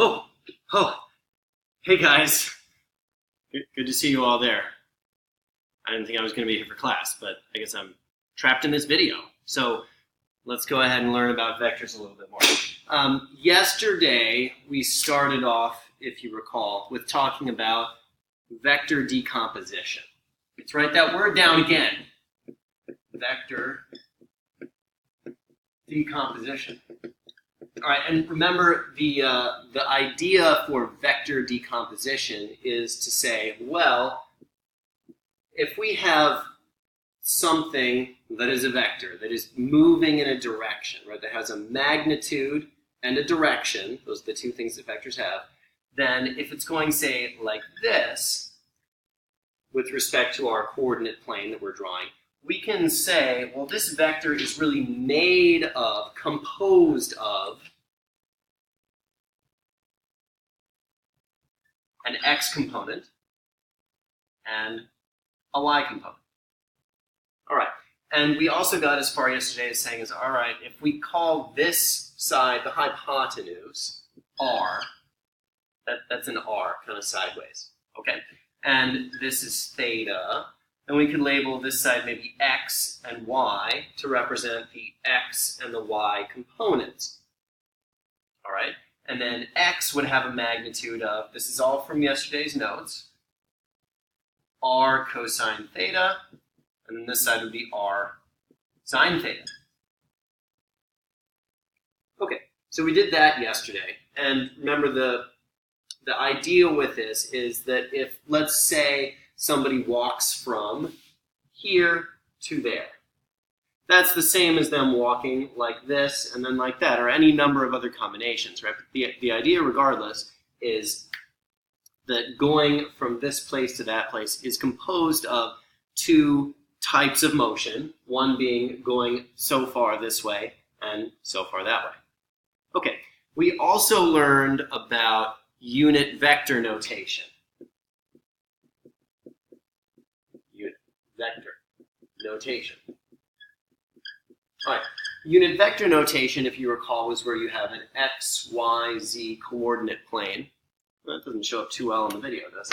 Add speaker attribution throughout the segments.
Speaker 1: Oh, hey guys. Good to see you all there. I didn't think I was going to be here for class, but I guess I'm trapped in this video. So let's go ahead and learn about vectors a little bit more. Yesterday, we started off, if you recall, with talking about vector decomposition. Let's write that word down again. Vector decomposition. All right, and remember the idea for vector decomposition is to say, well, if we have something that is a vector, that is moving in a direction, right, that has a magnitude and a direction, those are the two things that vectors have, then if it's going, say, like this, with respect to our coordinate plane that we're drawing, we can say, well, this vector is really made of, composed of, an x component and a y component. All right, and we also got as far yesterday as saying, all right, if we call this side the hypotenuse, r, that's an r, kind of sideways, okay? And this is theta, and we can label this side maybe x and y to represent the x and the y components, all right? And then x would have a magnitude of, this is all from yesterday's notes, r cosine theta, and then this side would be r sine theta. Okay, so we did that yesterday. And remember, the idea with this is that if, let's say, somebody walks from here to there, that's the same as them walking like this and then like that, or any number of other combinations, right? The idea, regardless, is that going from this place to that place is composed of two types of motion, one being going so far this way and so far that way. Okay, we also learned about unit vector notation. Unit vector notation. All right, unit vector notation, if you recall, is where you have an x, y, z coordinate plane. Well, that doesn't show up too well in the video, does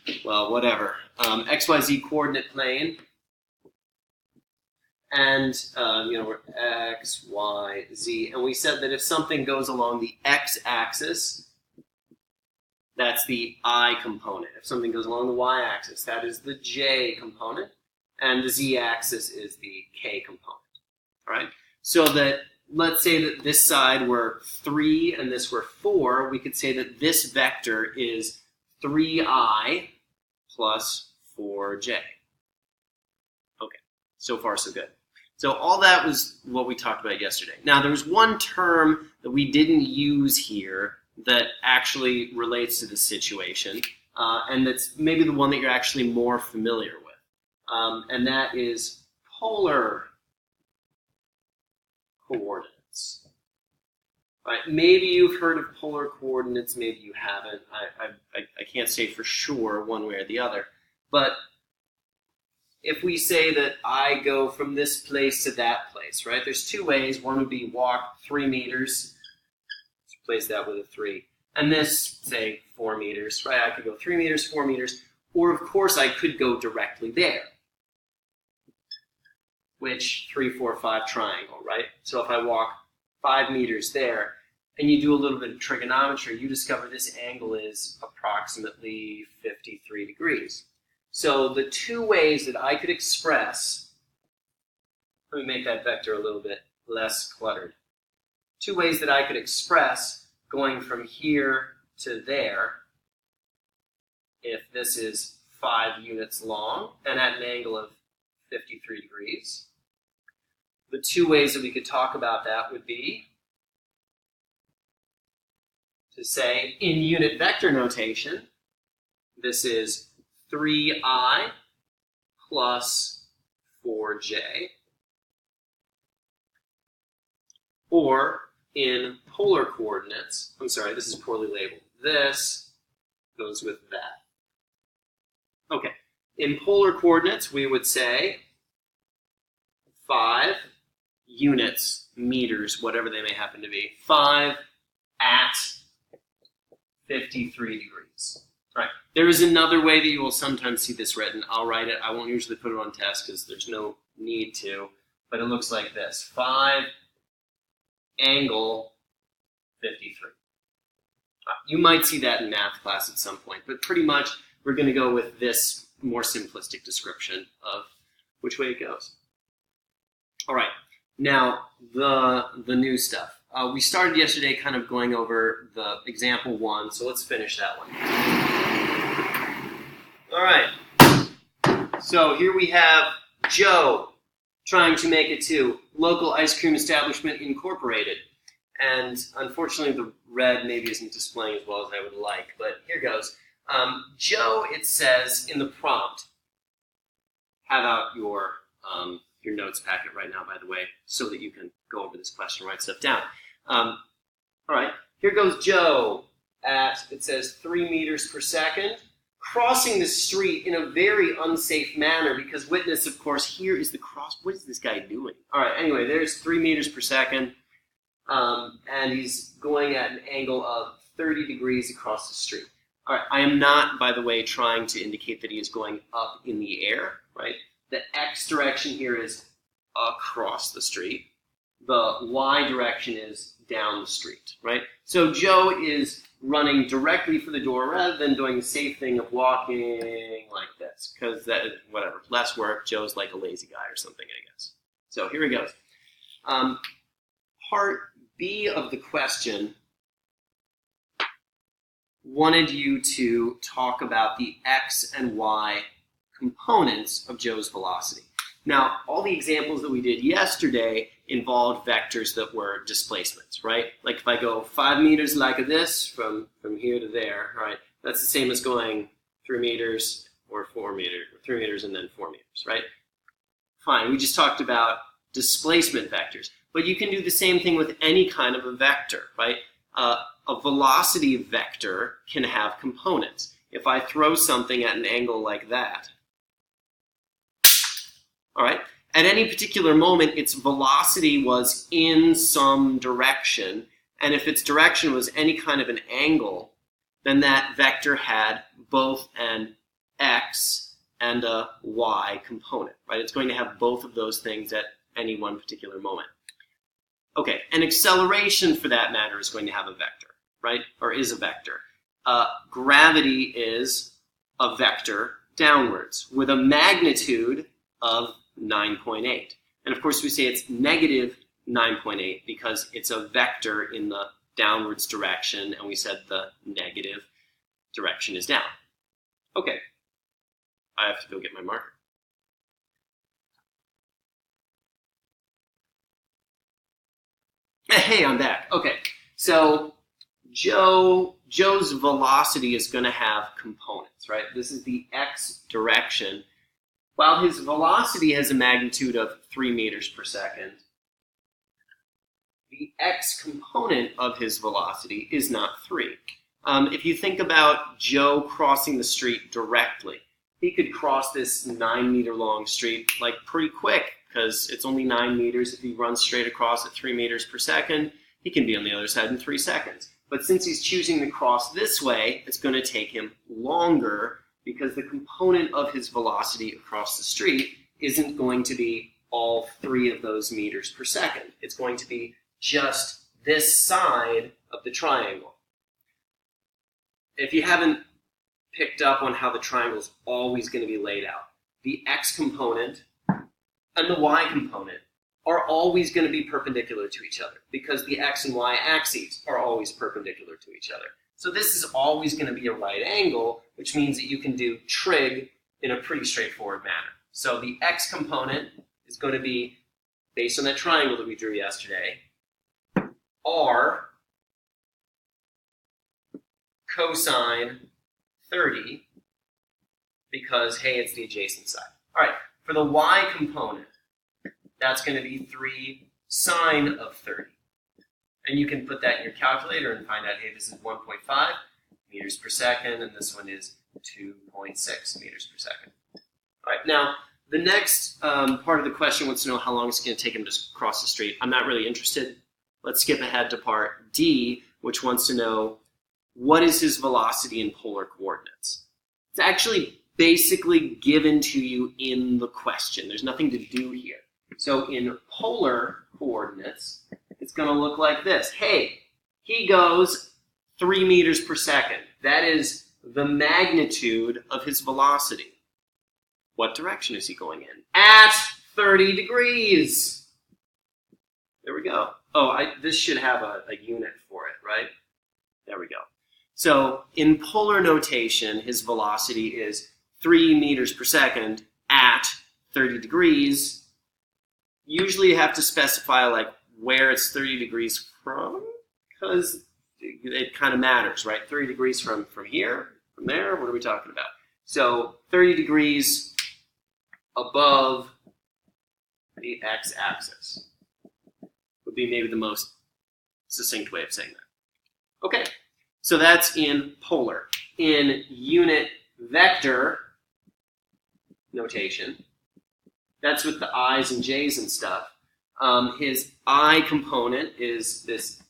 Speaker 1: it? Well, whatever. X, y, z coordinate plane. And, we're x, y, z. And we said that if something goes along the x-axis, that's the I component. If something goes along the y-axis, that is the j component. And the z-axis is the k component. All right? So that, let's say that this side were 3 and this were 4, we could say that this vector is 3i plus 4j. Okay, so far so good. So all that was what we talked about yesterday. Now, there was one term that we didn't use here that actually relates to this situation, and that's maybe the one that you're actually more familiar with, and that is polar coordinates. Right? Maybe you've heard of polar coordinates, maybe you haven't. I can't say for sure one way or the other, but if we say that I go from this place to that place, right? There's two ways. One would be walk 3 meters. Let's replace that with a 3. And this, say, 4 meters, right? I could go 3 meters, 4 meters, or of course I could go directly there, which 3, 4, 5 triangle, right? So if I walk 5 meters there, and you do a little bit of trigonometry, you discover this angle is approximately 53 degrees. So the two ways that I could express, let me make that vector a little bit less cluttered. Two ways that I could express going from here to there, if this is 5 units long and at an angle of 53 degrees. The two ways that we could talk about that would be to say, in unit vector notation, this is 3i plus 4j. Or in polar coordinates, I'm sorry, this is poorly labeled. This goes with that. Okay, in polar coordinates, we would say 5 units, meters, whatever they may happen to be. 5 at 53 degrees. All right. There is another way that you will sometimes see this written. I'll write it. I won't usually put it on test because there's no need to. But it looks like this. 5 angle 53. You might see that in math class at some point, but pretty much we're going to go with this more simplistic description of which way it goes. All right, now the new stuff. We started yesterday kind of going over the example 1, so let's finish that one. All right, so here we have Joe trying to make it to local ice cream establishment incorporated. And unfortunately, the red maybe isn't displaying as well as I would like, but here goes. Joe, it says in the prompt, have out your notes packet right now, by the way, so that you can go over this question and write stuff down. All right, here goes Joe at, it says, 3 meters per second, crossing the street in a very unsafe manner because witness, of course, here is the cross. What is this guy doing? All right, anyway, there's 3 meters per second. And he's going at an angle of 30 degrees across the street. All right, I am not, by the way, trying to indicate that he is going up in the air, right? The x direction here is across the street. The y direction is down the street, right? So Joe is running directly for the door rather than doing the safe thing of walking like this, because that is, whatever, less work. Joe's like a lazy guy or something, I guess. So here he goes. Part B of the question wanted you to talk about the x and y components of Joe's velocity. Now, all the examples that we did yesterday involved vectors that were displacements, right? Like if I go 5 meters like this from here to there, right? That's the same as going 3 meters or 4 meters, or 3 meters and then 4 meters, right? Fine, we just talked about displacement vectors. But you can do the same thing with any kind of a vector, right? A velocity vector can have components. If I throw something at an angle like that, all right, at any particular moment, its velocity was in some direction, and if its direction was any kind of an angle, then that vector had both an x and a y component, right? It's going to have both of those things at any one particular moment. Okay, an acceleration, for that matter, is going to have a vector, right? Or is a vector. Gravity is a vector downwards with a magnitude of 9.8. And of course, we say it's negative 9.8 because it's a vector in the downwards direction, and we said the negative direction is down. Okay, I have to go get my marker. Hey, I'm back. Okay, so Joe's velocity is going to have components, right? This is the x direction. While his velocity has a magnitude of 3 meters per second, the x component of his velocity is not 3. If you think about Joe crossing the street directly, he could cross this 9-meter long street like pretty quick, because it's only 9 meters. If he runs straight across at 3 meters per second, he can be on the other side in 3 seconds. But since he's choosing to cross this way, it's going to take him longer because the component of his velocity across the street isn't going to be all 3 of those meters per second. It's going to be just this side of the triangle. If you haven't picked up on how the triangle is always going to be laid out, the x component and the y component are always going to be perpendicular to each other because the x and y axes are always perpendicular to each other. So this is always going to be a right angle, which means that you can do trig in a pretty straightforward manner. So the x component is going to be, based on that triangle that we drew yesterday, r cosine 30, because, hey, it's the adjacent side. All right, for the y component, that's going to be 3 sine of 30. And you can put that in your calculator and find out, hey, this is 1.5 meters per second, and this one is 2.6 meters per second. All right, now, the next part of the question wants to know how long it's going to take him to cross the street. I'm not really interested. Let's skip ahead to part D, which wants to know what is his velocity in polar coordinates? It's actually basically given to you in the question. There's nothing to do here. So in polar coordinates, it's going to look like this. Hey, he goes 3 meters per second. That is the magnitude of his velocity. What direction is he going in? At 30 degrees. There we go. Oh, this should have a unit for it, right? There we go. So in polar notation, his velocity is 3 meters per second at 30 degrees. Usually you have to specify like where it's 30 degrees from, because it kind of matters, right? 30 degrees from here, from there, what are we talking about? So 30 degrees above the x-axis would be maybe the most succinct way of saying that. Okay, so that's in polar. In unit vector notation, that's with the i's and j's and stuff. His I component is this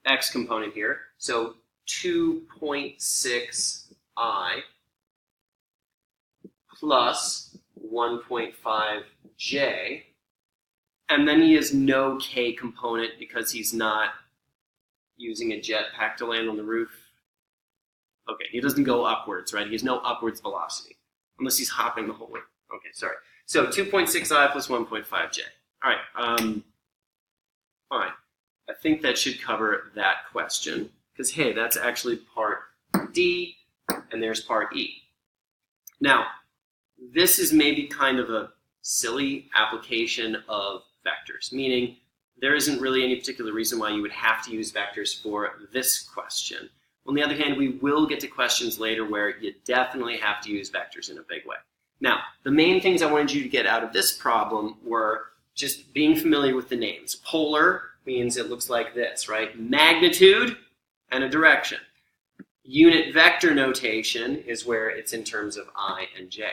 Speaker 1: x component here, so 2.6 I plus 1.5 j, and then he has no k component because he's not using a jetpack to land on the roof. Okay, he doesn't go upwards, right? He has no upwards velocity, unless he's hopping the whole way. Okay, sorry. So 2.6 I plus 1.5 j. All right, fine. I think that should cover that question, because, hey, that's actually part D, and there's part E. Now, this is maybe kind of a silly application of vectors, meaning there isn't really any particular reason why you would have to use vectors for this question. On the other hand, we will get to questions later where you definitely have to use vectors in a big way. Now, the main things I wanted you to get out of this problem were just being familiar with the names. Polar means it looks like this, right? Magnitude and a direction. Unit vector notation is where it's in terms of I and j.